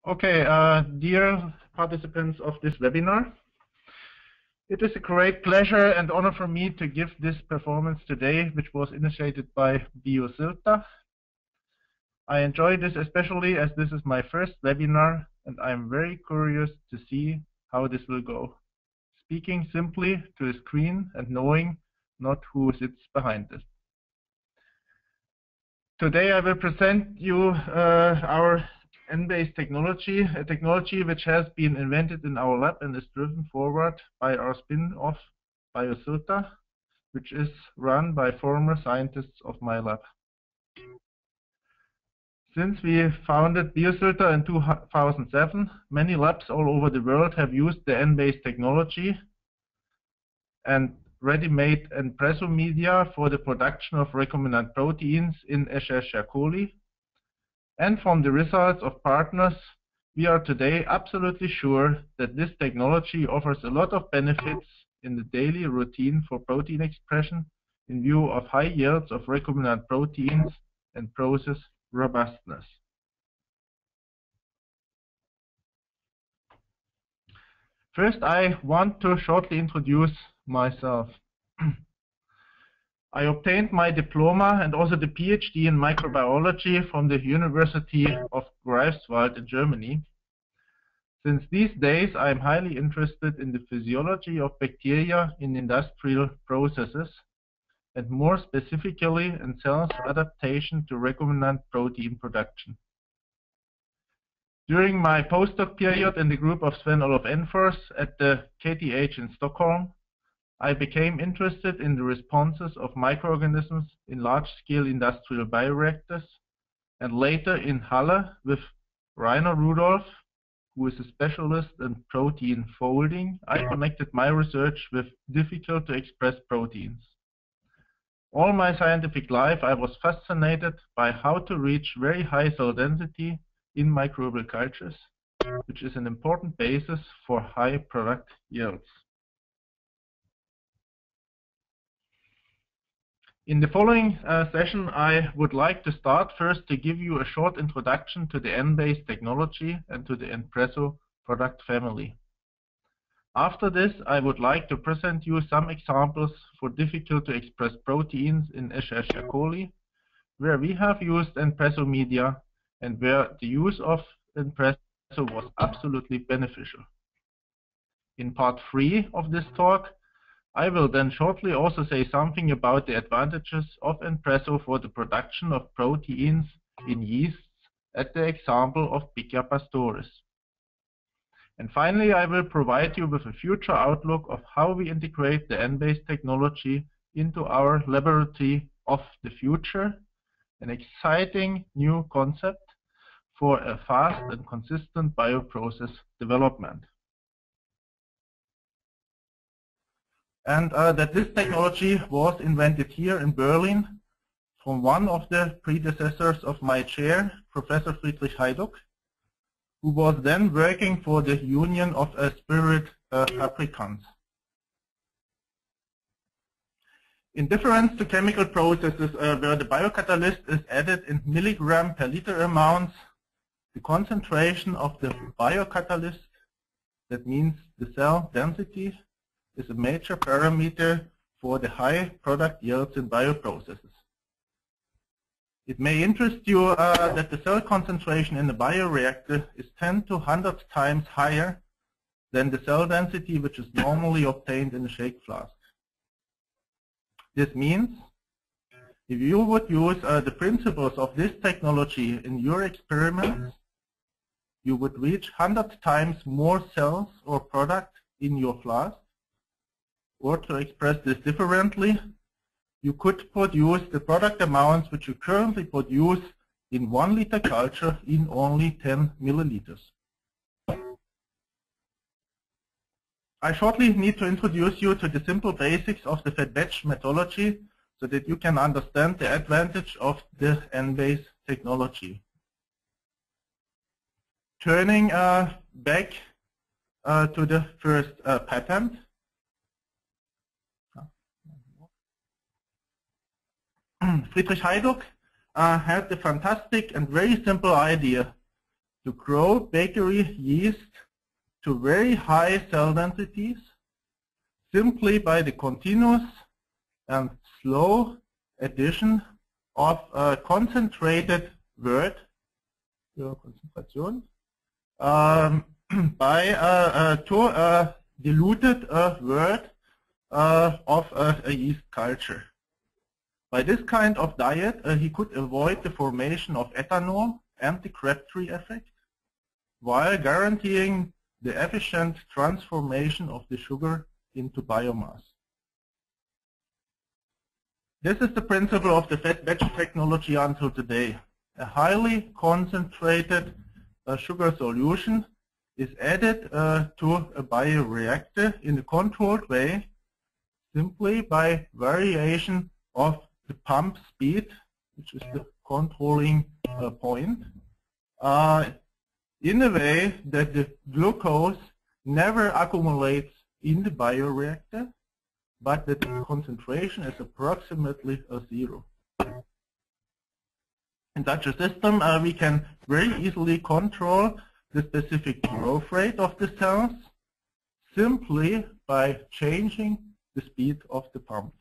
Okay, dear participants of this webinar, it is a great pleasure and honor for me to give this performance today, which was initiated by BioSilta. I enjoy this especially as this is my first webinar and I am very curious to see how this will go. Speaking simply to a screen and knowing not who sits behind this. Today I will present you our EnBase Technology, a technology which has been invented in our lab and is driven forward by our spin-off BioSilta, which is run by former scientists of my lab. Since we founded BioSilta in 2007, many labs all over the world have used the EnBase technology and ready-made espresso media for the production of recombinant proteins in Escherichia coli. And from the results of partners, we are today absolutely sure that this technology offers a lot of benefits in the daily routine for protein expression in view of high yields of recombinant proteins and process robustness. First, I want to shortly introduce myself. I obtained my diploma and also the PhD in microbiology from the University of Greifswald in Germany. Since these days, I am highly interested in the physiology of bacteria in industrial processes, and more specifically in cells' adaptation to recombinant protein production. During my postdoc period in the group of Sven-Olof Enfors at the KTH in Stockholm, I became interested in the responses of microorganisms in large-scale industrial bioreactors, and later in Halle with Rainer Rudolph, who is a specialist in protein folding, I connected my research with difficult-to-express proteins. All my scientific life I was fascinated by how to reach very high cell density in microbial cultures, which is an important basis for high product yields. In the following session, I would like to start first to give you a short introduction to the EnBase technology and to the espresso product family. After this, I would like to present you some examples for difficult-to-express proteins in Escherichia coli, where we have used espresso media and where the use of espresso was absolutely beneficial. In part 3 of this talk, I will then shortly also say something about the advantages of espresso for the production of proteins in yeasts at the example of Pichia pastoris. And finally, I will provide you with a future outlook of how we integrate the EnBase technology into our laboratory of the future, an exciting new concept for a fast and consistent bioprocess development. And that this technology was invented here in Berlin from one of the predecessors of my chair, Professor Friedrich Heiduck, who was then working for the Union of Spirit Fabricants. In difference to chemical processes where the biocatalyst is added in milligram per liter amounts, the concentration of the biocatalyst, that means the cell density, is a major parameter for the high product yields in bioprocesses. It may interest you that the cell concentration in the bioreactor is 10 to 100 times higher than the cell density which is normally obtained in a shake flask. This means if you would use the principles of this technology in your experiments, you would reach 100 times more cells or product in your flask. Or to express this differently, you could produce the product amounts which you currently produce in 1 liter culture in only 10 milliliters. I shortly need to introduce you to the simple basics of the fed batch methodology so that you can understand the advantage of the EnBase technology. Turning back to the first patent. Friedrich Heiduck had the fantastic and very simple idea to grow bakery yeast to very high cell densities simply by the continuous and slow addition of a concentrated wort, to a diluted wort of a yeast culture. By this kind of diet, he could avoid the formation of ethanol and the Crabtree effect, while guaranteeing the efficient transformation of the sugar into biomass. This is the principle of the fed batch technology until today. A highly concentrated sugar solution is added to a bioreactor in a controlled way simply by variation of the pump speed, which is the controlling point, in a way that the glucose never accumulates in the bioreactor, but that the concentration is approximately zero. In such a system, we can very easily control the specific growth rate of the cells simply by changing the speed of the pump.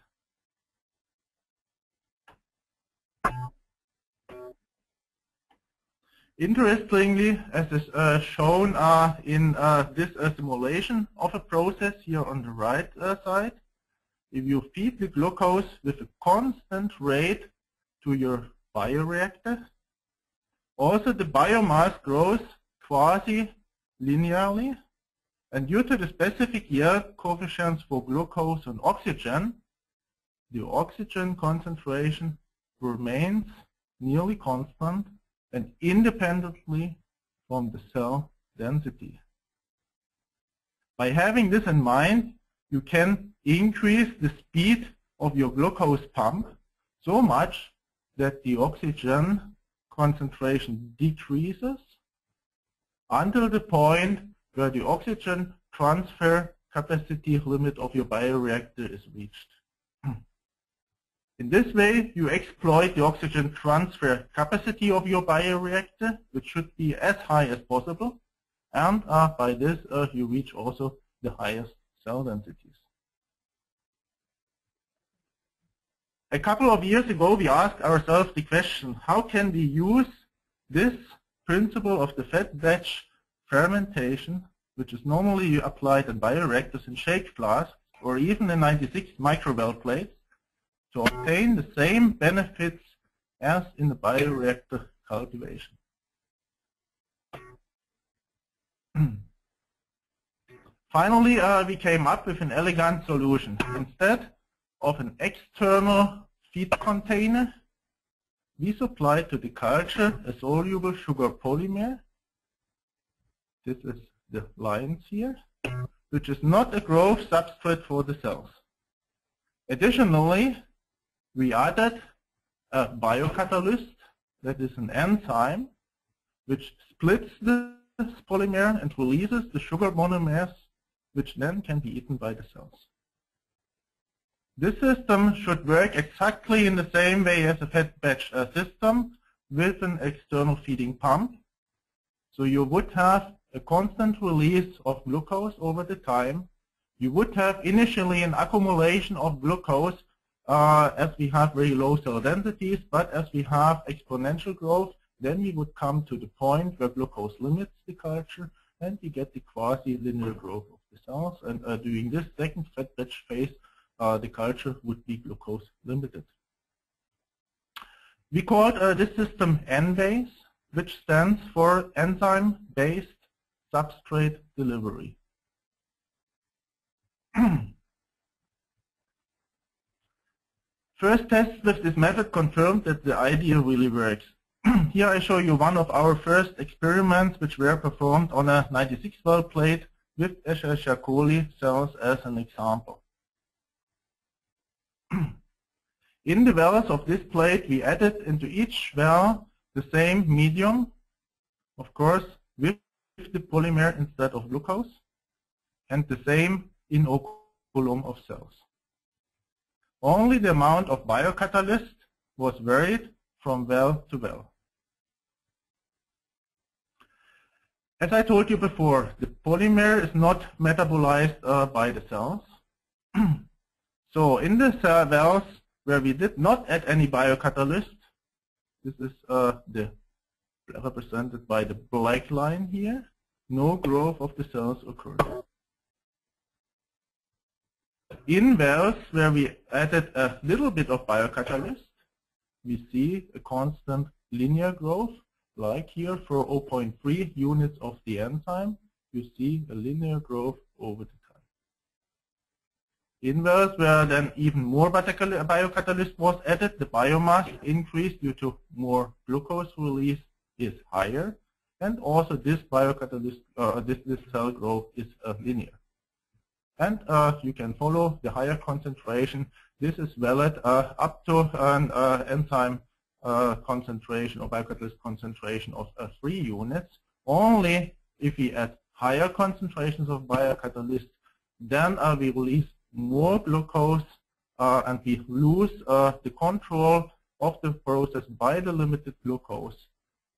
Interestingly, as is shown in this simulation of a process here on the right side, if you feed the glucose with a constant rate to your bioreactor, also the biomass grows quasi-linearly, and due to the specific yield coefficients for glucose and oxygen, the oxygen concentration remains nearly constant and independently from the cell density. By having this in mind, you can increase the speed of your glucose pump so much that the oxygen concentration decreases until the point where the oxygen transfer capacity limit of your bioreactor is reached. In this way, you exploit the oxygen transfer capacity of your bioreactor, which should be as high as possible, and by this you reach also the highest cell densities. A couple of years ago, we asked ourselves the question, how can we use this principle of the fed batch fermentation, which is normally applied in bioreactors in shake flasks or even in 96 microwell plates, to obtain the same benefits as in the bioreactor cultivation. Finally, we came up with an elegant solution. Instead of an external feed container, we supply to the culture a soluble sugar polymer. This is the lines here, which is not a growth substrate for the cells. Additionally, we added a biocatalyst, that is an enzyme, which splits this polymer and releases the sugar monomers, which then can be eaten by the cells. This system should work exactly in the same way as a fed batch system with an external feeding pump. So you would have a constant release of glucose over the time. You would have initially an accumulation of glucose as we have very low cell densities, but as we have exponential growth, then we would come to the point where glucose limits the culture and you get the quasi-linear growth of the cells. And during this second fed batch phase, the culture would be glucose limited. We called this system EnBase, which stands for enzyme-based substrate delivery. First tests with this method confirmed that the idea really works. Here I show you one of our first experiments which were performed on a 96 well plate with Escherichia coli cells as an example. In the wells of this plate, we added into each well the same medium, of course, with the polymer instead of glucose, and the same inoculum of cells. Only the amount of biocatalyst was varied from well to well. As I told you before, the polymer is not metabolized by the cells. So in the cells where we did not add any biocatalyst, this is represented by the black line here, no growth of the cells occurred. In wells where we added a little bit of biocatalyst, we see a constant linear growth, like here for 0.3 units of the enzyme, you see a linear growth over the time. In wells where then even more biocatalyst was added, the biomass increased due to more glucose release is higher, and also this biocatalyst, this cell growth is linear. And you can follow the higher concentration. This is valid up to an enzyme concentration or biocatalyst concentration of 3 units. Only if we add higher concentrations of biocatalyst, then we release more glucose and we lose the control of the process by the limited glucose.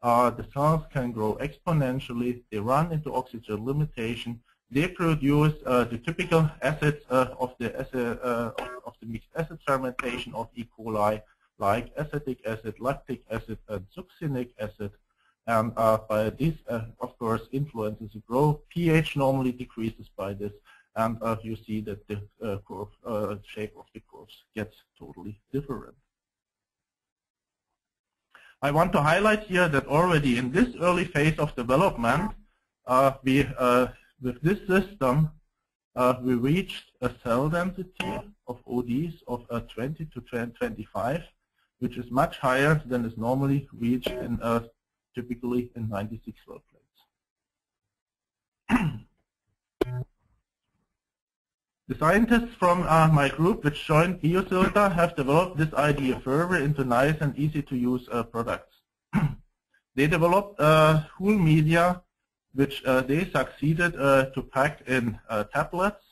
The cells can grow exponentially, they run into oxygen limitation, they produce the typical acids of the mixed acid fermentation of E. coli, like acetic acid, lactic acid, and succinic acid. And by this, of course, influences the growth. pH normally decreases by this, and you see that the shape of the curves gets totally different. I want to highlight here that already in this early phase of development, with this system, we reached a cell density of ODs of 20 to 25, which is much higher than is normally reached in typically in 96 well plates. The scientists from my group, which joined BioSilta, have developed this idea further into nice and easy to use products. They developed whole media which they succeeded to pack in tablets,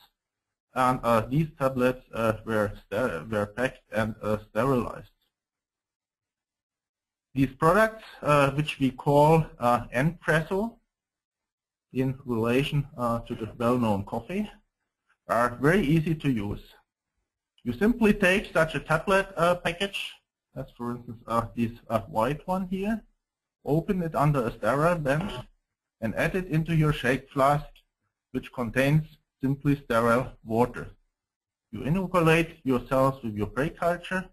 and these tablets were packed and sterilized. These products, which we call EnBase in relation to the well-known coffee, are very easy to use. You simply take such a tablet package, as for instance this white one here, open it under a sterile bench, and add it into your shake flask, which contains simply sterile water. You inoculate your cells with your prey culture,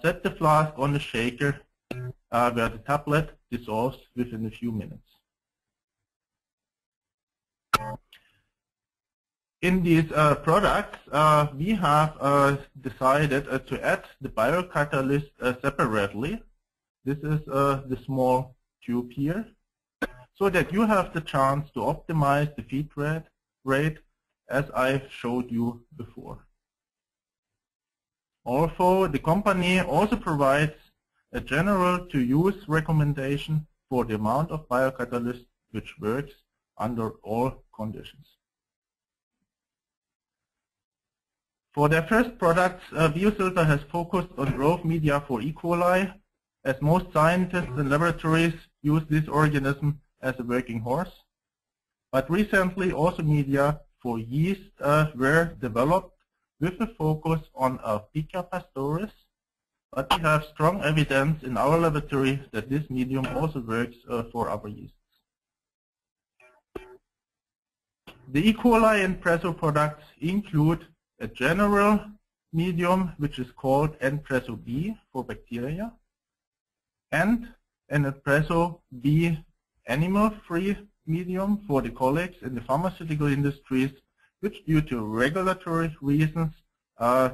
set the flask on the shaker, where the tablet dissolves within a few minutes. In these products, we have decided to add the biocatalyst separately. This is the small tube here, so that you have the chance to optimize the feed rate as I showed you before. Also, the company also provides a general to use recommendation for the amount of biocatalyst which works under all conditions. For their first products, BioSilta has focused on growth media for E. coli, as most scientists and laboratories use this organism as a working horse. But recently also media for yeast were developed with a focus on Pica pastoris, but we have strong evidence in our laboratory that this medium also works for other yeasts. The E. coli and EnBase products include a general medium which is called EnBase B for bacteria, and an EnBase B animal-free medium for the colleagues in the pharmaceutical industries, which due to regulatory reasons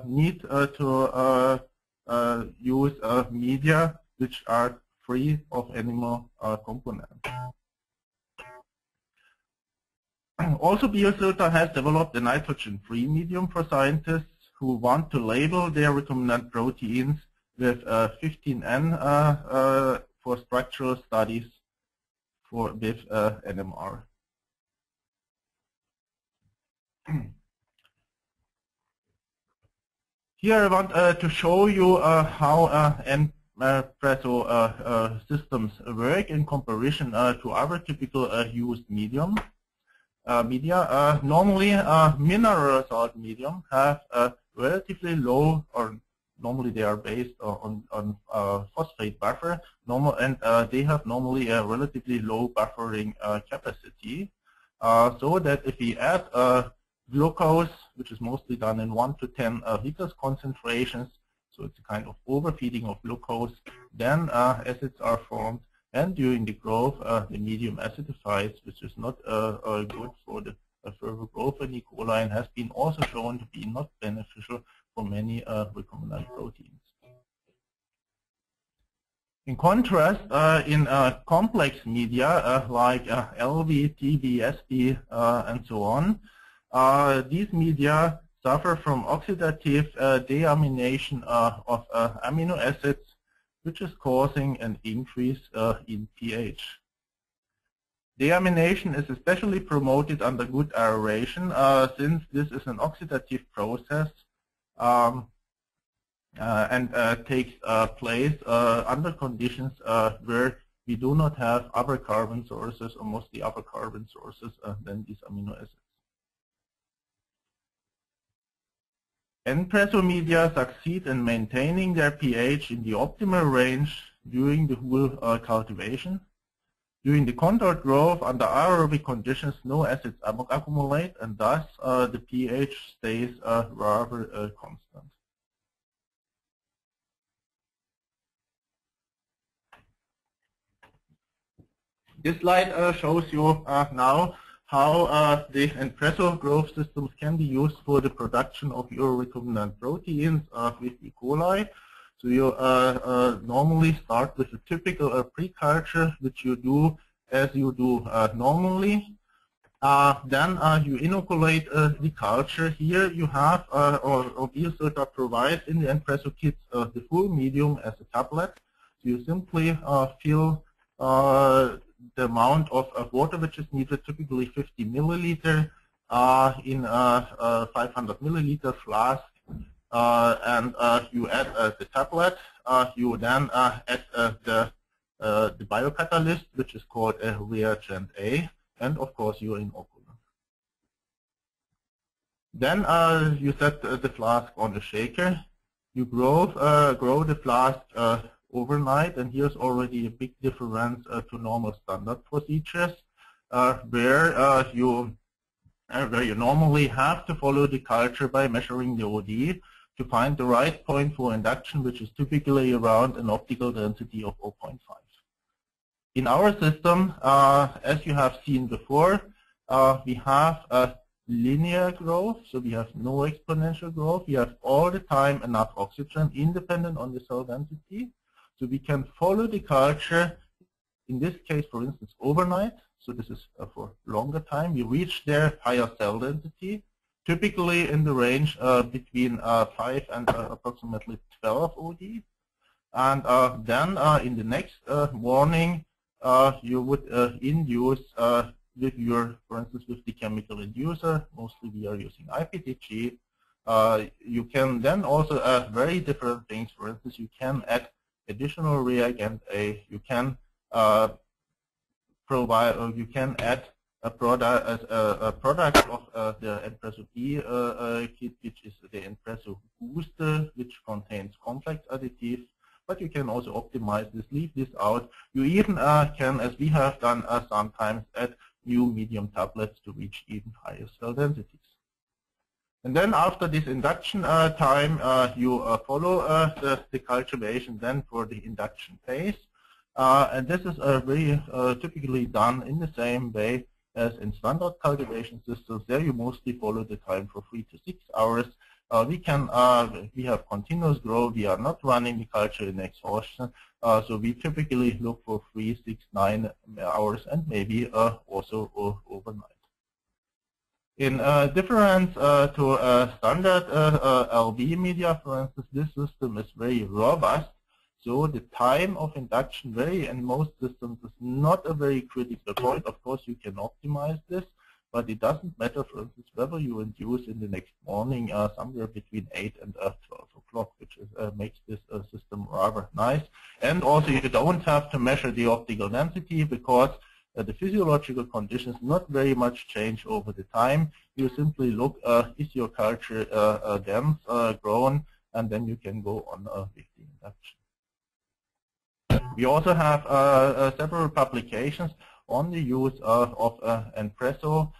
need to use media which are free of animal components. Also, BioSilta has developed a nitrogen-free medium for scientists who want to label their recombinant proteins with 15N for structural studies with NMR. Here I want to show you how Presso systems work in comparison to other typical used media. Normally, mineral salt medium have a relatively low, or normally they are based on phosphate buffer, and they have normally a relatively low buffering capacity. So that if we add glucose, which is mostly done in 1 to 10 liters concentrations, so it's a kind of overfeeding of glucose, then acids are formed, and during the growth the medium acidifies, which is not good for the further growth in E. coli, and has been also shown to be not beneficial for many recombinant proteins. In contrast, in complex media like LV, TB, SB, and so on, these media suffer from oxidative deamination of amino acids, which is causing an increase in pH. Deamination is especially promoted under good aeration, since this is an oxidative process and takes place under conditions where we do not have other carbon sources, or mostly other carbon sources than these amino acids. EnPresso media succeed in maintaining their pH in the optimal range during the whole cultivation. During the controlled growth under aerobic conditions, no acids accumulate, and thus the pH stays rather constant. This slide shows you now how the EnPresso growth systems can be used for the production of your recombinant proteins with E. coli. So you normally start with a typical pre-culture, which you do as you do normally. Then you inoculate the culture. Here you have, or BioSilta provides in the EnPresso kits the full medium as a tablet. So you simply fill the amount of water which is needed, typically 50 milliliter, in a 500 milliliter flask, and you add the tablet. You then add the biocatalyst, which is called reagent A, and of course your inoculant. Then you set the flask on the shaker. You grow the flask overnight, and here's already a big difference to normal standard procedures, where you normally have to follow the culture by measuring the OD to find the right point for induction, which is typically around an optical density of 0.5. In our system, as you have seen before, we have a linear growth, so we have no exponential growth. We have all the time enough oxygen independent on the cell density. So we can follow the culture, in this case, for instance, overnight. So this is for longer time. We reach their higher cell density, typically in the range between 5 and approximately 12 OD. And then in the next morning, you would induce with your, for instance, with the chemical inducer, mostly we are using IPTG. You can then also add very different things. For instance, you can add additional reagent A. You can provide, or you can add a product as a product of the EnPresso B kit, which is the EnPresso booster, which contains complex additives. But you can also optimize this, leave this out. You even can, as we have done sometimes, add new medium tablets to reach even higher cell densities. And then after this induction time, you follow the cultivation then for the induction phase. And this is very typically done in the same way as in standard cultivation systems. There you mostly follow the time for 3 to 6 hours. We have continuous growth. We are not running the culture in exhaustion. So we typically look for 3, 6, 9 hours, and maybe also overnight. In difference to standard LV media, for instance, this system is very robust. So the time of induction in most systems is not a very critical point. Of course, you can optimize this, but it doesn't matter, for instance, whether you induce in the next morning somewhere between 8 and 12 o'clock. clock, which makes this system rather nice. And also you don't have to measure the optical density because the physiological conditions not very much change over the time. You simply look, is your culture dense, grown, and then you can go on with the induction. We also have several publications on the use of EnBase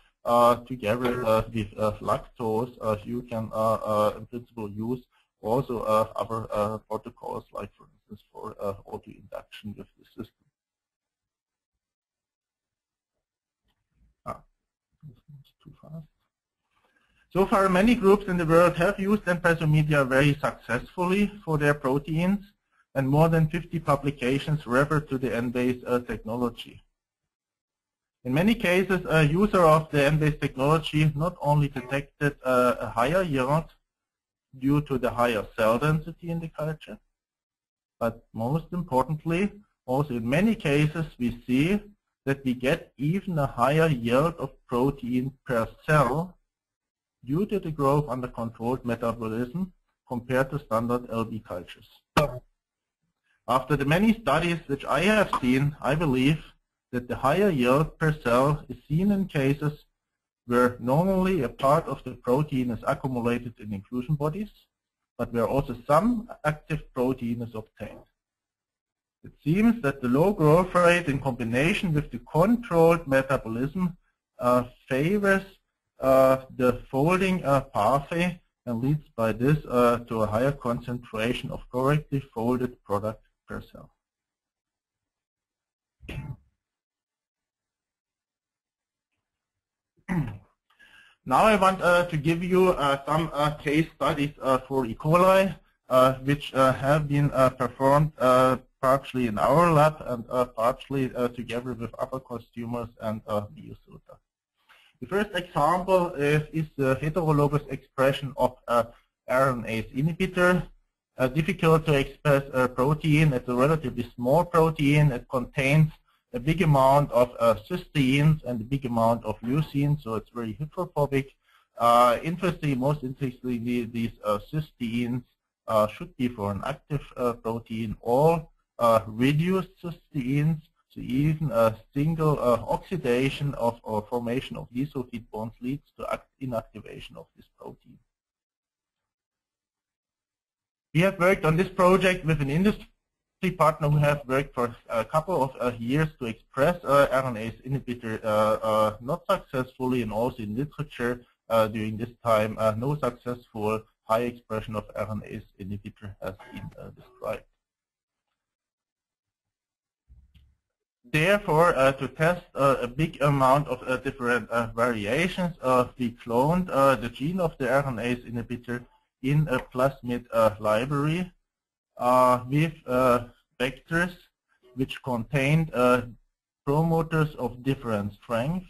together with lactose. You can in principle use also other protocols, like for instance for auto-induction with the system. This too fast. So far, many groups in the world have used EnBase media very successfully for their proteins, and more than 50 publications refer to the EnBase technology. In many cases, a user of the EnBase technology not only detected a higher yield due to the higher cell density in the culture, but most importantly, also in many cases we see that we get even a higher yield of protein per cell due to the growth under controlled metabolism compared to standard LB cultures. After the many studies which I have seen, I believe that the higher yield per cell is seen in cases where normally a part of the protein is accumulated in inclusion bodies, but where also some active protein is obtained. It seems that the low growth rate in combination with the controlled metabolism favors the folding pathway and leads by this to a higher concentration of correctly folded product per cell. Now I want to give you some case studies for E. coli, which have been performed partially in our lab and partially together with other customers and BioSilta. The first example is the heterologous expression of RNase inhibitor. Difficult to express protein. It's a relatively small protein. It contains a big amount of cysteines and a big amount of leucine, so it's very hydrophobic. Most interestingly, these cysteines should be for an active protein or reduced cysteines, so even a single oxidation of or formation of disulfide bonds leads to inactivation of this protein. We have worked on this project with an industry partner who have worked for a couple of years to express RNase inhibitor, not successfully, and also in literature during this time, no successful high expression of RNase inhibitor has been described. Therefore, to test a big amount of different variations, we cloned the gene of the RNase inhibitor in a plasmid library with vectors which contained promoters of different strengths,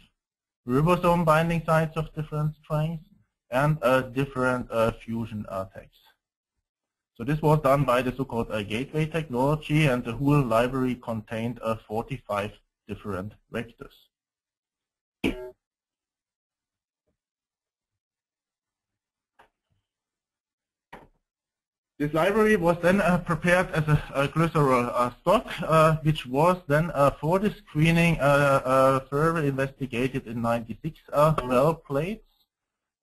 ribosome binding sites of different strengths, and different fusion tags. So this was done by the so-called gateway technology, and the whole library contained 45 different vectors. This library was then prepared as a glycerol stock, which was then for the screening further investigated in 96 well plates.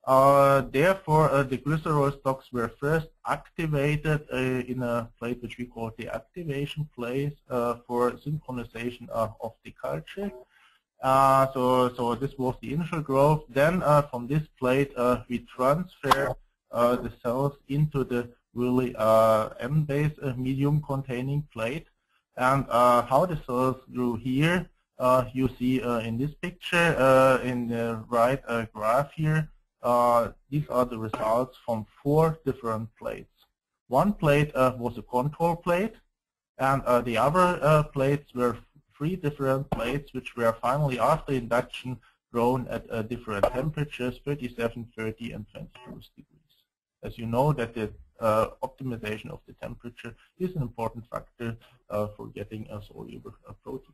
Therefore, the glycerol stocks were first activated in a plate which we call the activation plate for synchronization of the culture. So this was the initial growth. Then from this plate, we transfer the cells into the really EnBase medium containing plate. And how the cells grew here, you see in this picture in the right graph here. These are the results from 4 different plates. One plate was a control plate, and the other plates were 3 different plates which were finally, after induction, grown at different temperatures, 37, 30, and 22 degrees. As you know, that the optimization of the temperature is an important factor for getting a soluble protein.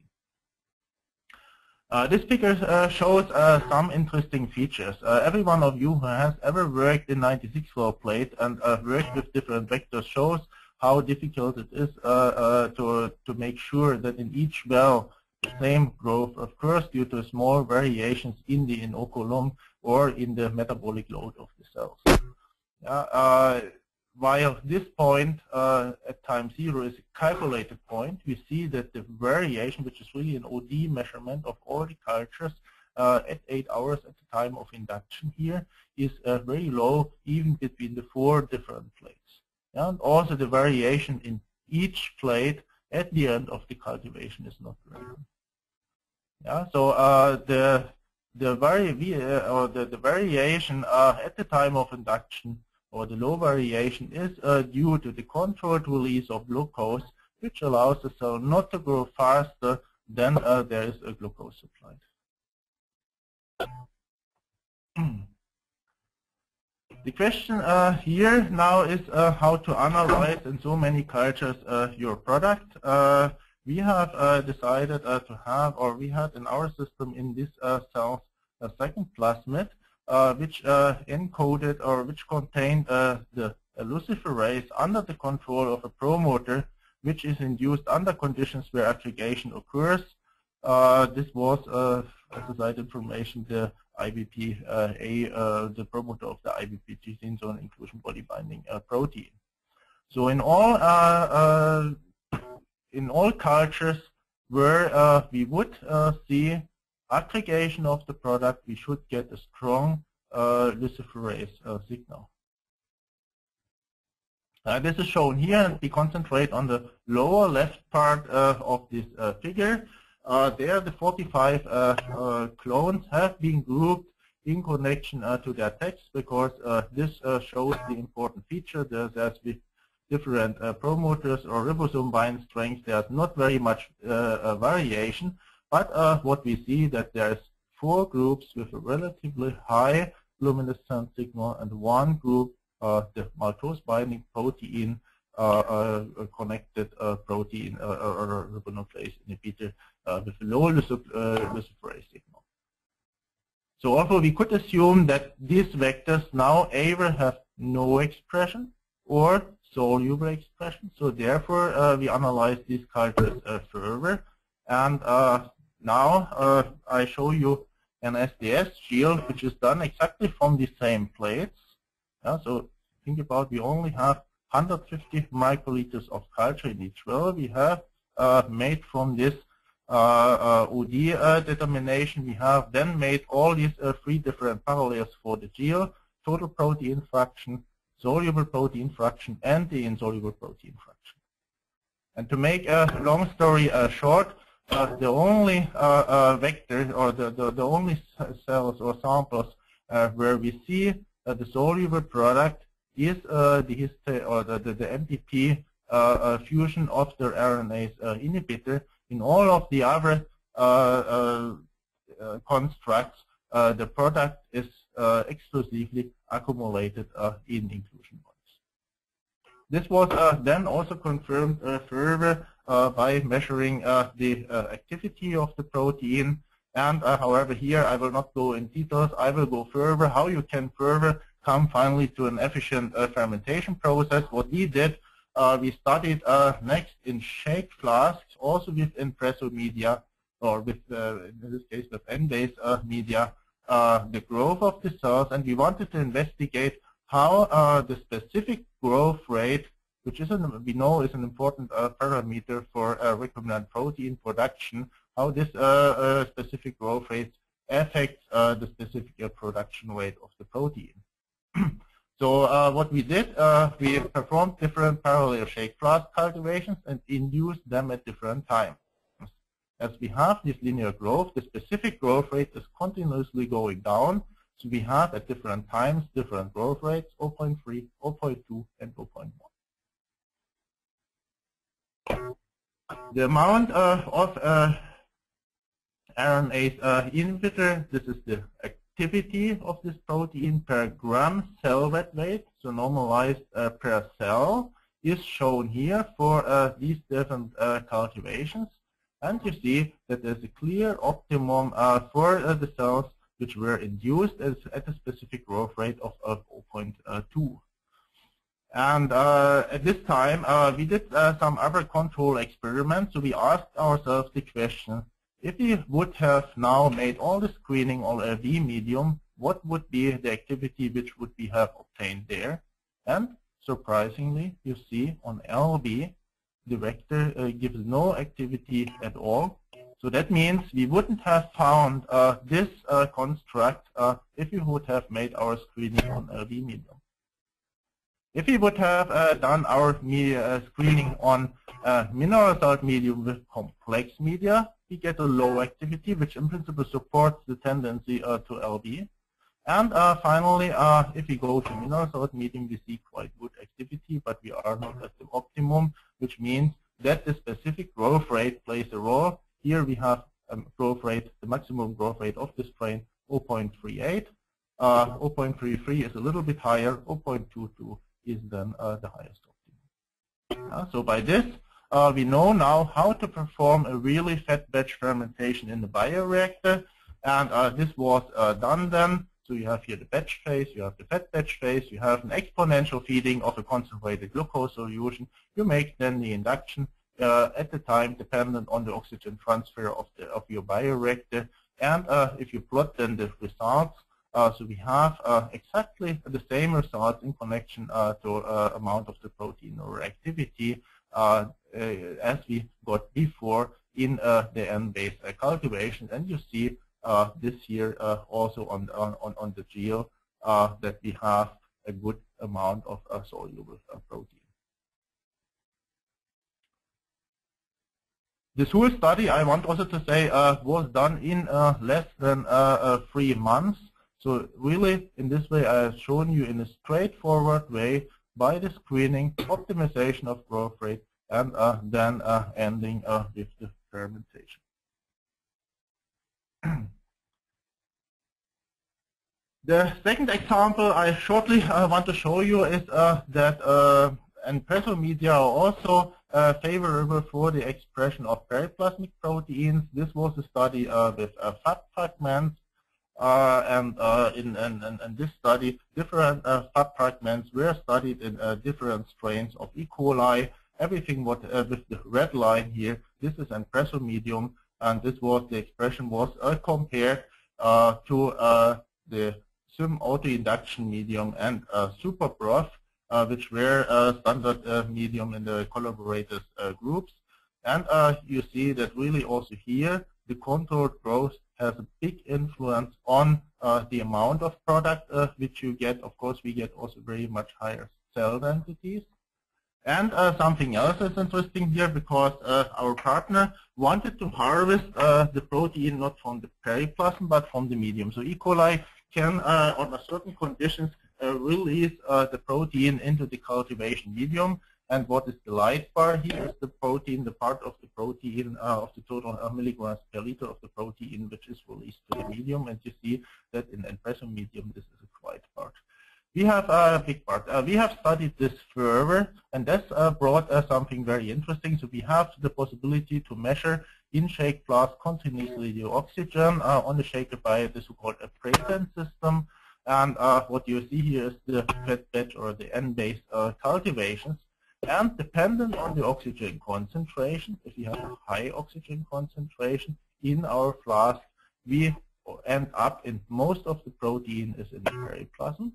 This figure shows some interesting features. Every one of you who has ever worked in 96 floor plate and worked with different vectors shows how difficult it is to make sure that in each well the same growth occurs due to small variations in the inoculum or in the metabolic load of the cells. While this point at time 0 is a calculated point, we see that the variation, which is really an OD measurement of all the cultures at 8 hours at the time of induction here, is very low even between the 4 different plates. And also the variation in each plate at the end of the cultivation is not very high. So the variation at the time of induction, or the low variation, is due to the controlled release of glucose, which allows the cell not to grow faster than there is a glucose supplied. The question here now is how to analyze in so many cultures your product. We have decided to have, or we had in our system in this cells, a second plasmid, which encoded or which contained the luciferase under the control of a promoter, which is induced under conditions where aggregation occurs. This was, as a side information, the IBP-A, the promoter of the IBP gene zone inclusion body binding protein. So in all cultures where we would see aggregation of the product, we should get a strong luciferase signal. This is shown here, and we concentrate on the lower left part of this figure. There, the 45 clones have been grouped in connection to their text, because this shows the important feature. There's with different promoters or ribosome bind strengths, there's not very much variation. But what we see that there's 4 groups with a relatively high luminescent signal, and 1 group, the maltose binding protein, connected protein or ribonuclease inhibitor with a low luciferase signal. So although we could assume that these vectors now either have no expression or soluble expression, so therefore we analyze these cultures further. And now I show you an SDS shield, which is done exactly from the same plates. So think about, we only have 150 microliters of culture in each well. We have made from this OD determination. We have then made all these 3 different parallels for the GL, total protein fraction, soluble protein fraction, and the insoluble protein fraction. And to make a long story short, the only vector, or the only cells or samples where we see the soluble product is the MTP fusion of the RNase inhibitor. In all of the other constructs, the product is exclusively accumulated in inclusion points. This was then also confirmed further by measuring the activity of the protein. And however, here I will not go in details. I will go further how you can further come finally to an efficient fermentation process. What we did, we studied next in shake flasks, also with espresso media, or with, in this case, with EnBase media, the growth of the cells, and we wanted to investigate how the specific growth rate, which is we know is an important parameter for recombinant protein production, how this specific growth rate affects the specific production rate of the protein. So what we did, we performed different parallel shake flask cultivations and induced them at different times. As we have this linear growth, the specific growth rate is continuously going down. So we have at different times different growth rates, 0.3, 0.2, and 0.1. The amount of RNase inhibitor, this is the activity of this protein per gram cell weight, so normalized per cell, is shown here for these different cultivations. And you see that there's a clear optimum for the cells which were induced at a specific growth rate of 0.2. And at this time, we did some other control experiments. So we asked ourselves the question, if we would have now made all the screening on LV medium, what would be the activity which would we have obtained there? And surprisingly, you see on LV, the vector gives no activity at all. So that means we wouldn't have found this construct if we would have made our screening on LV medium. If we would have done our screening on mineral salt medium with complex media, we get a low activity, which in principle supports the tendency to LV. And finally, if we go to mineral salt medium, we see quite good activity, but we are not at the optimum, which means that the specific growth rate plays a role. Here we have growth rate, the maximum growth rate of the strain, 0.38. 0.33 is a little bit higher, 0.22 is then the highest optimum. So by this, we know now how to perform a really fat batch fermentation in the bioreactor, and this was done then. So you have here the batch phase, you have the fat batch phase, you have an exponential feeding of a concentrated glucose solution. You make then the induction at the time dependent on the oxygen transfer of your bioreactor. And if you plot then the results, so we have exactly the same results in connection to amount of the protein or activity as we got before in the EnBase cultivation. And you see this here also on the gel that we have a good amount of soluble protein. This whole study, I want also to say, was done in less than 3 months. So really, in this way, I have shown you in a straightforward way by the screening, optimization of growth rate, and then ending with the fermentation. The second example I shortly want to show you is that EnBase media are also favorable for the expression of periplasmic proteins. This was a study with fat fragments, and in this study, different fat fragments were studied in different strains of E. coli. Everything what with the red line here, this is EnBase medium, and this was the expression was compared to the SIM autoinduction medium and super broth, which were standard medium in the collaborators groups. And you see that really also here the controlled growth has a big influence on the amount of product which you get. Of course, we get also very much higher cell densities. And something else is interesting here, because our partner wanted to harvest the protein not from the periplasm but from the medium. So E. coli can, under certain conditions, release the protein into the cultivation medium. And what is the light bar here is the protein, the part of the protein of the total milligrams per liter of the protein which is released to the medium. And you see that in EnBase medium this is a white part. We have a big part. We have studied this further, and this brought something very interesting. So we have the possibility to measure in shake flask continuously the oxygen on the shaker by the so-called appraisal system. And what you see here is the fat batch or the EnBase cultivations. And dependent on the oxygen concentration, if we have a high oxygen concentration in our flask, we end up in most of the protein is in the periplasm.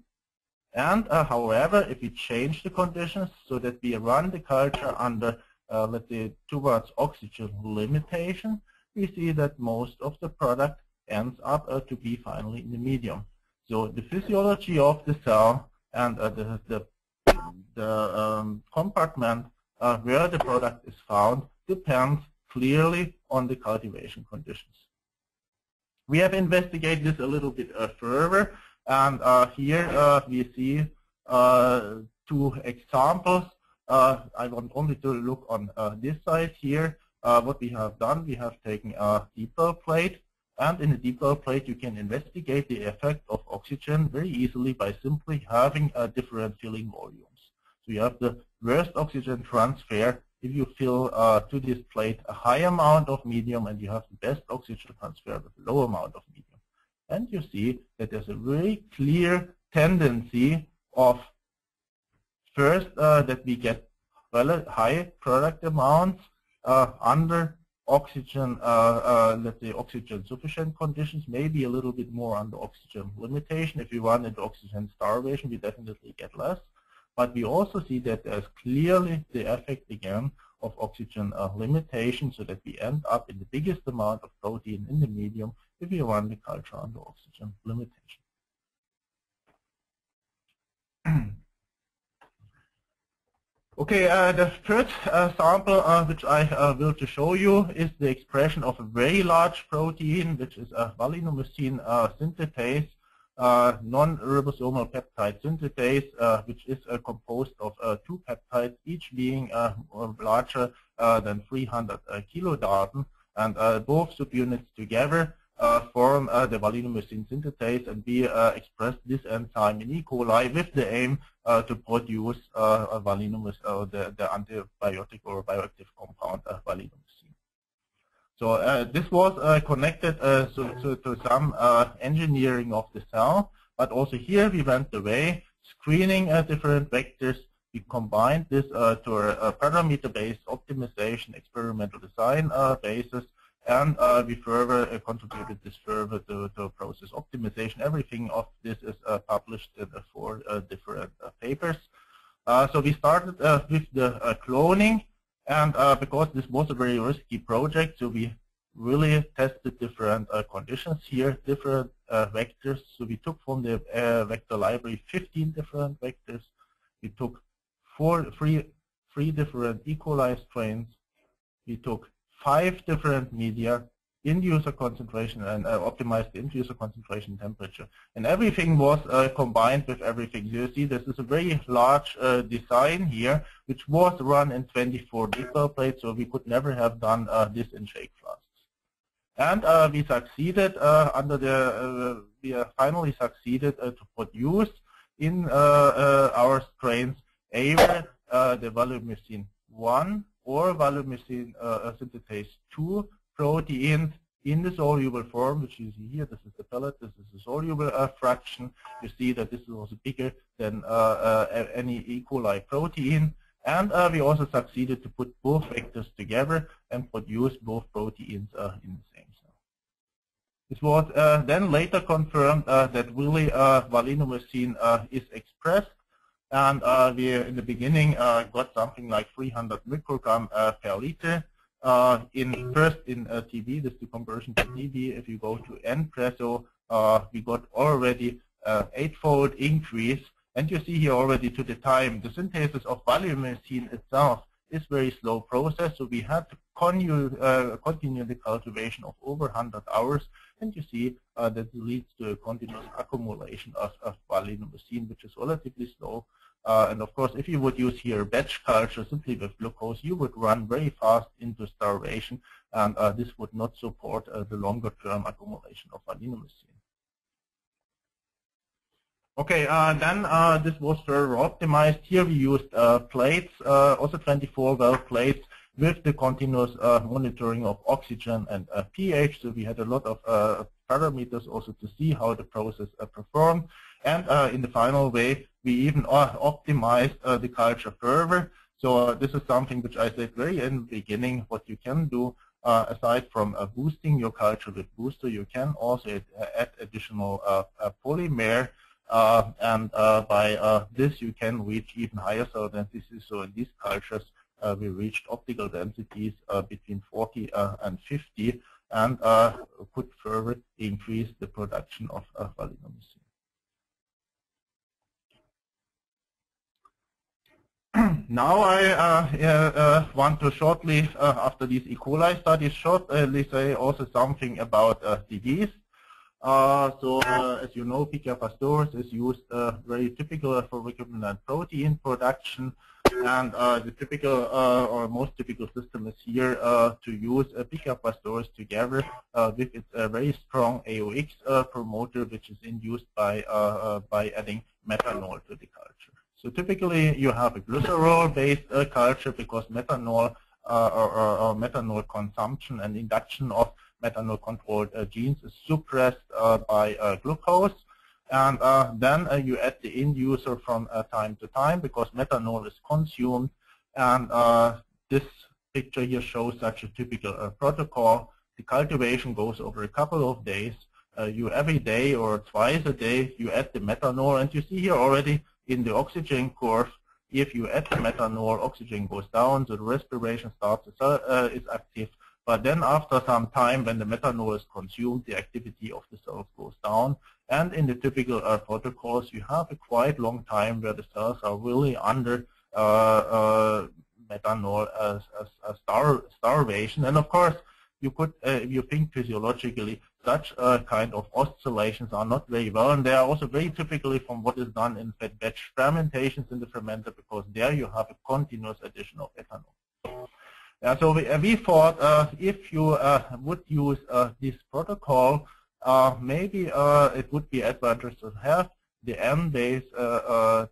And however, if we change the conditions so that we run the culture under, let's say, towards oxygen limitation, we see that most of the product ends up to be finally in the medium. So the physiology of the cell and the compartment where the product is found depends clearly on the cultivation conditions. We have investigated this a little bit further. And here we see 2 examples. I want only to look on this side here. What we have done, we have taken a deep well plate, and in a deep well plate you can investigate the effect of oxygen very easily by simply having different filling volumes. So you have the worst oxygen transfer if you fill to this plate a high amount of medium and you have the best oxygen transfer with a low amount of medium. And you see that there's a very clear tendency of first that we get high product amounts under oxygen, let's say oxygen sufficient conditions, maybe a little bit more under oxygen limitation. If we run into oxygen starvation, we definitely get less. But we also see that there's clearly the effect again of oxygen limitation, so that we end up in the biggest amount of protein in the medium if we run the culture under oxygen limitation. Okay, the third sample which I will to show you is the expression of a very large protein, which is a valinomycin synthetase, non-ribosomal peptide synthetase, which is composed of two peptides, each being larger than 300 kilodalton, and both subunits together form the valinomycin synthetase, and we express this enzyme in E. coli with the aim to produce a the antibiotic or bioactive compound valinomycin. So this was connected to some engineering of the cell, but also here we went the way screening different vectors. We combined this to a parameter-based optimization experimental design basis, and we further contributed this further to process optimization. Everything of this is published in 4 different papers. So we started with the cloning, and because this was a very risky project, so we really tested different conditions here, different vectors. So we took from the vector library 15 different vectors. We took three different E. coli strains. We took 5 different media, inducer concentration, and optimized the inducer concentration temperature. And everything was combined with everything. You see this is a very large design here, which was run in 24 Neubauer plates, so we could never have done this in shake flasks. And we succeeded we finally succeeded to produce in our strains either the valinomycin 1 or valinomycin synthetase 2 proteins in the soluble form, which you see here. This is the pellet, this is the soluble fraction. You see that this is also bigger than any E. coli protein. And we also succeeded to put both vectors together and produce both proteins in the same cell. This was then later confirmed that really valinomycin is expressed. And we, in the beginning, got something like 300 microgram per liter. First in TB, this is the conversion to TB. If you go to EnBase, we got already 8-fold increase. And you see here already to the time, the synthesis of valinomycin itself is very slow process. So we had to continue the cultivation of over 100 hours. And you see that leads to a continuous accumulation of valinomycin, which is relatively slow. And of course, if you would use here batch culture simply with glucose, you would run very fast into starvation, and this would not support the longer-term accumulation of valinomycin. Okay, then this was further optimized. Here we used plates, also 24-well plates, with the continuous monitoring of oxygen and pH. So we had a lot of parameters also to see how the process performed. And in the final way, we even optimized the culture further. So this is something which I said very in the beginning, what you can do aside from boosting your culture with booster, you can also add additional polymer. And by this you can reach even higher cell densities. So in these cultures, we reached optical densities between 40 and 50, and could further increase the production of valinomycin. Now I want to shortly, after these E. coli studies, shortly say also something about disease. As you know, Pichia pastoris is used very typical for recombinant protein production, and the typical or most typical system is here to use Pichia pastoris together with its very strong AOX promoter, which is induced by adding methanol to the culture. So typically you have a glycerol-based culture because methanol or methanol consumption and induction of methanol-controlled genes is suppressed by glucose. And then you add the inducer from time to time because methanol is consumed. And this picture here shows such a typical protocol. The cultivation goes over a couple of days. You every day or twice a day you add the methanol, and you see here already in the oxygen curve, if you add the methanol, oxygen goes down, so the respiration starts, is active. But then after some time, when the methanol is consumed, the activity of the cells goes down. And in the typical protocols, you have a quite long time where the cells are really under methanol as starvation. And of course, you could, if you think physiologically, such kind of oscillations are not very well, and they are also very typically from what is done in fed batch fermentations in the fermenter, because there you have a continuous addition of ethanol. So we thought if you would use this protocol, maybe it would be advantageous to have the EnBase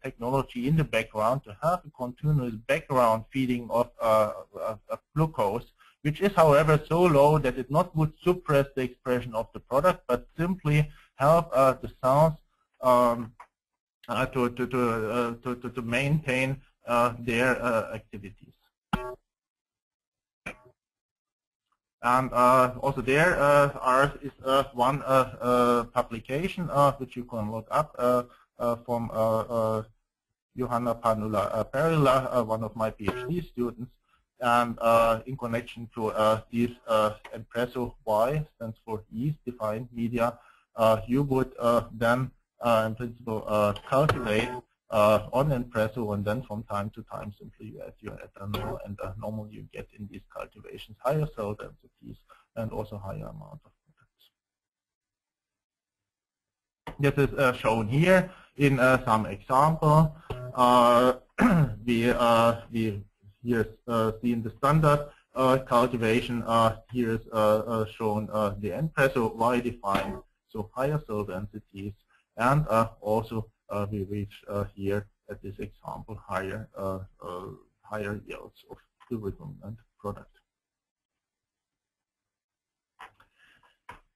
technology in the background, to have a continuous background feeding of glucose, which is, however, so low that it not would suppress the expression of the product, but simply help the cells to maintain their activities. And also there is one publication which you can look up from Johanna Panula-Perila, one of my PhD students. And in connection to this EnPresso Y stands for yeast defined media, you would then in principle calculate on EnPresso, and then from time to time simply you add your ethanol, and normally you get in these cultivations higher cell densities and also higher amount of products. This is shown here in some example. We here see in the standard cultivation, here is shown the EnPresso Y defined, so higher cell densities, and also we reach here at this example higher higher yields of the recombinant product.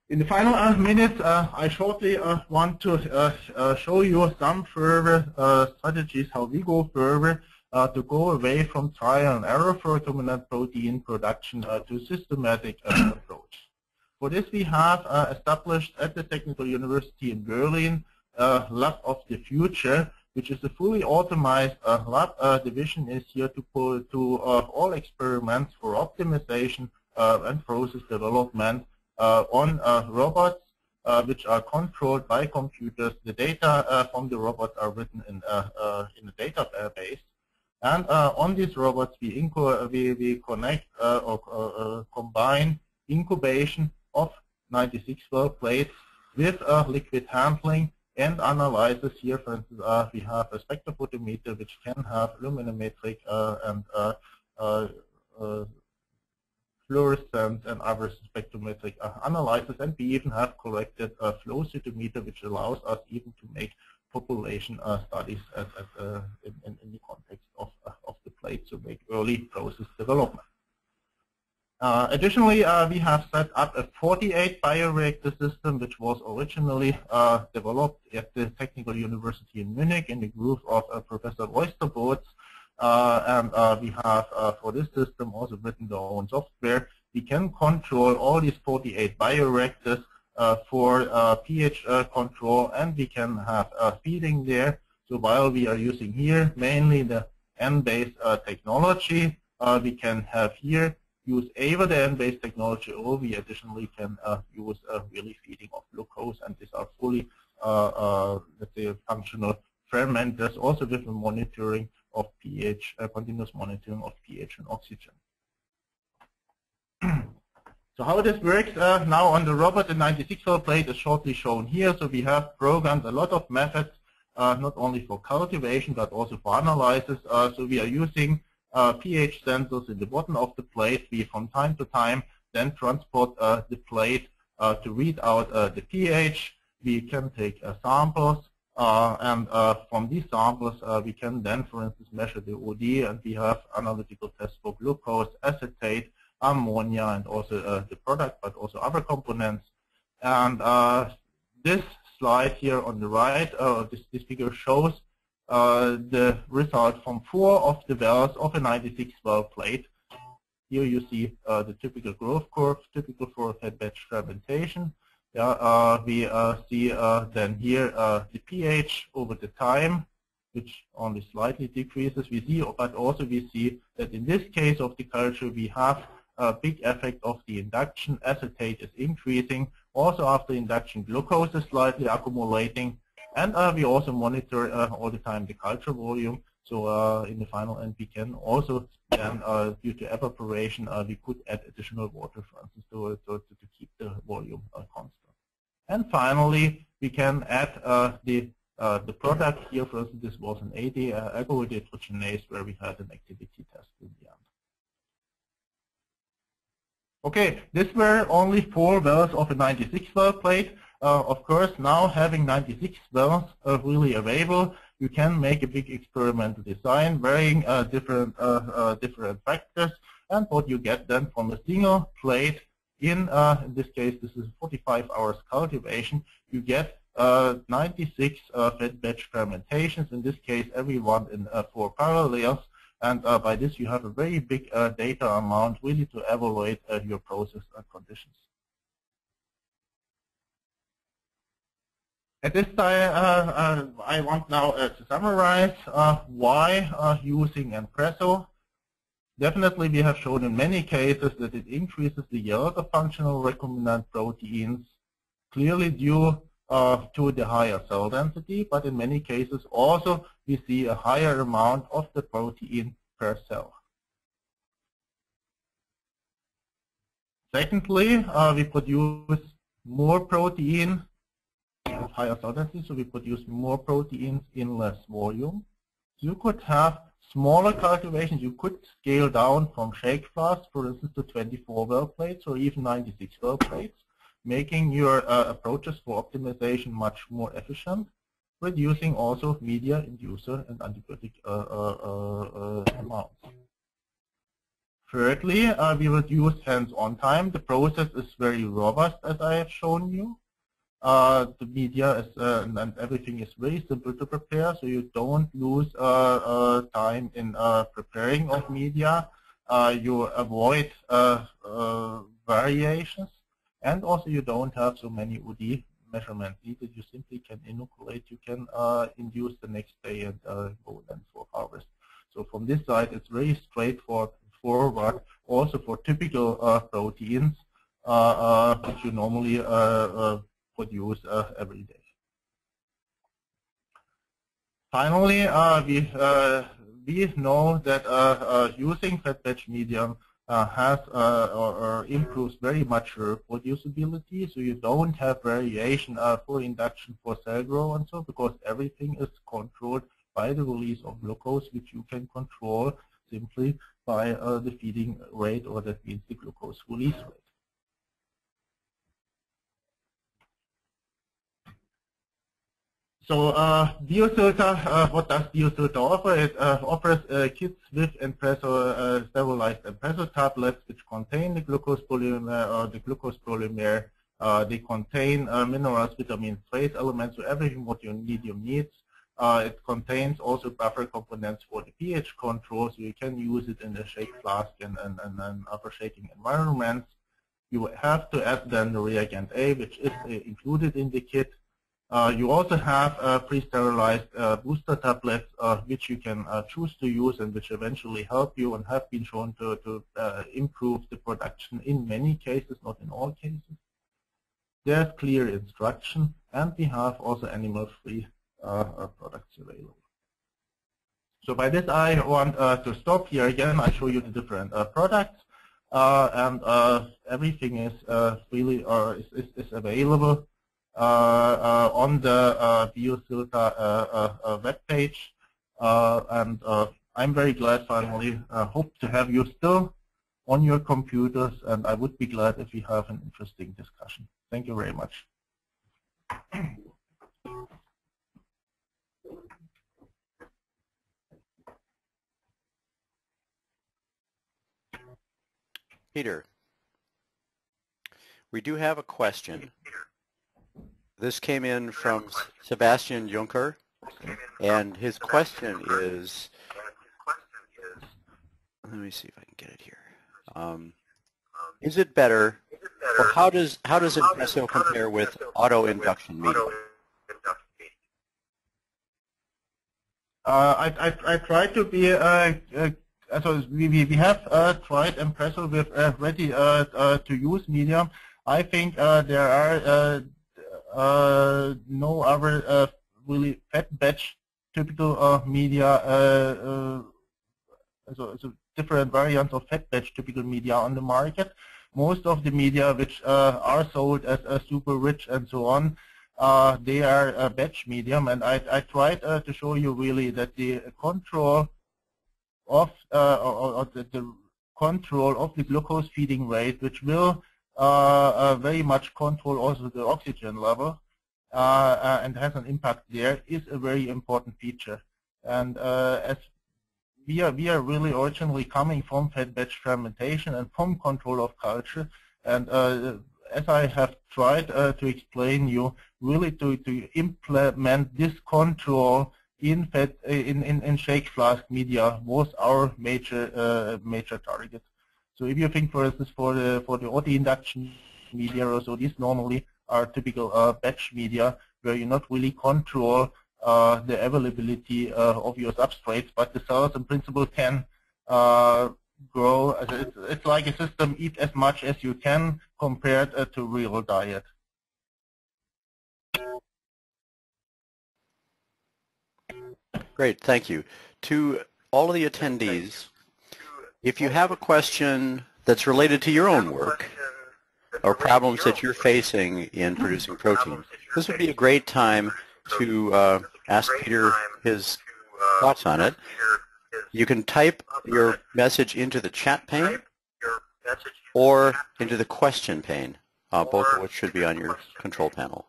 In the final minutes, I shortly want to show you some further strategies how we go further to go away from trial and error for recombinant protein production to systematic approach. For this, we have established at the Technical University in Berlin Lab of the Future, which is a fully automated lab. The vision is here to put to all experiments for optimization and process development on robots which are controlled by computers. The data from the robots are written in a database. And on these robots, we connect or combine incubation of 96-well plates with liquid handling and analysis. Here, for instance, we have a spectrophotometer which can have luminometric and fluorescence and other spectrometric analysis, and we even have collected a flow cytometer which allows us even to make population studies in the context of the plate to make early process development. Additionally, we have set up a 48 bioreactor system which was originally developed at the Technical University in Munich in the group of Professor Oysterboats. And we have for this system also written our own software. We can control all these 48 bioreactors for pH control, and we can have feeding there. So while we are using here mainly the EnBase technology, we can have here use either the EnBase technology, or we additionally can use really feeding of glucose, and these are fully let's say functional fermenters, also with the monitoring of pH, continuous monitoring of pH and oxygen. So how this works now on the robot, the 96-well plate is shortly shown here. So we have programmed a lot of methods, not only for cultivation but also for analysis. So we are using pH sensors in the bottom of the plate. We from time to time then transport the plate to read out the pH. We can take samples From these samples, we can then, for instance, measure the OD, and we have analytical tests for glucose, acetate, ammonia, and also the product, but also other components. And this slide here on the right, this figure shows the result from 4 of the wells of a 96 well plate. Here you see the typical growth curve, typical for fed batch fermentation. Yeah, we see then here the pH over the time, which only slightly decreases. We see, but also we see that in this case of the culture, we have a big effect of the induction. Acetate is increasing. Also after induction, glucose is slightly accumulating. And we also monitor all the time the culture volume. So in the final end, we can also then, due to evaporation, we could add additional water, for instance, to keep the volume constant. And finally, we can add the product here. For instance, this was an 80 alcohol dehydrogenase where we had an activity test in the end. Okay, these were only 4 wells of a 96 well plate. Of course, now having 96 wells really available, you can make a big experimental design, varying different factors, and what you get then from a single plate in this case, this is 45 hours cultivation, you get 96 fed batch fermentations, in this case every one in 4 parallels, and by this you have a very big data amount really to evaluate your process conditions. At this time, I want now to summarize why using EnPresso. Definitely, we have shown in many cases that it increases the yield of functional recombinant proteins, clearly due to the higher cell density, but in many cases also we see a higher amount of the protein per cell. Secondly, we produce more protein with higher cell density, so we produce more proteins in less volume. You could have smaller cultivations. You could scale down from shake flasks, for instance, to 24 well plates or even 96 well plates, making your approaches for optimization much more efficient, reducing also media, inducer, and antibiotic amounts. Thirdly, we reduce hands-on time. The process is very robust, as I have shown you. The media is, and everything is very simple to prepare, so you don't lose time in preparing of media. You avoid variations, and also you don't have so many UD measurements needed. You simply can inoculate, you can induce the next day and go then for harvest. So from this side, it's very straightforward, also for typical proteins, which you normally produce every day. Finally, we know that using fed batch medium has or improves very much reproducibility, so you don't have variation for induction, for cell growth, and so, because everything is controlled by the release of glucose, which you can control simply by the feeding rate, or that means the glucose release rate. So BioSilta, what does BioSilta offer? It offers kits with EnPresso, sterilized EnPresso tablets, which contain the glucose polymer, they contain minerals, vitamins, trace elements, so everything what your medium needs. It contains also buffer components for the pH control, so you can use it in the shake flask and upper shaking environments. You have to add then the reagent A, which is included in the kit. You also have pre-sterilized booster tablets, which you can choose to use and which eventually help you and have been shown to improve the production in many cases, not in all cases. There's clear instruction, and we have also animal-free products available. So by this, I want to stop here again. I show you the different products, and everything is really is available on the BioSilta web page, and I'm very glad finally. Hope to have you still on your computers, and I would be glad if we have an interesting discussion. Thank you very much. Peter, we do have a question. This came in from Sebastian Juncker, and his question is, let me see if I can get it here. Is it better, or how does Espresso compare with auto induction media? I try to be so we have tried Empresso with ready to use medium. I think there are no other really fat batch typical media, so different variants of fat batch typical media on the market. Most of the media which are sold as super rich and so on, they are batch medium, and I tried to show you really that the control of the control of the glucose feeding rate, which will very much control also the oxygen level and has an impact there, is a very important feature. And as we are really originally coming from fat batch fermentation and from control of culture, and as I have tried to explain you, really to implement this control in shake flask media was our major target. So if you think, for instance, for the auto induction media or so, these normally are typical batch media where you not really control the availability of your substrates, but the cells in principle can grow. It's like a system, eat as much as you can compared to real diet. Great, thank you. To all of the attendees, if you have a question that's related to your own work or problems that you're facing in producing protein, this would be a great time to ask Peter his thoughts on it. You can type your message into the chat pane or into the question pane, both of which should be on your control panel.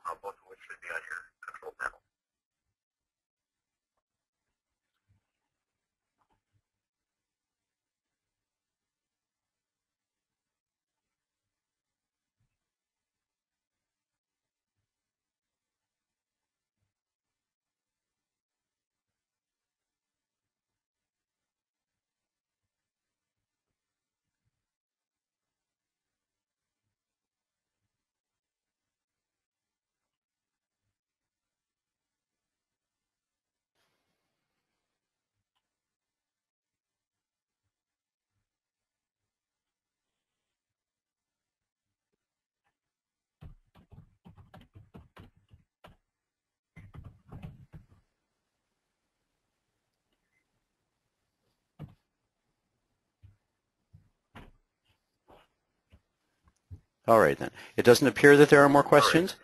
All right, then. It doesn't appear that there are more questions.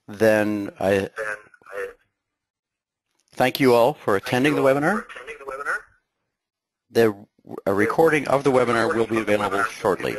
Then I thank you all for attending the webinar. A recording of the webinar will be available shortly.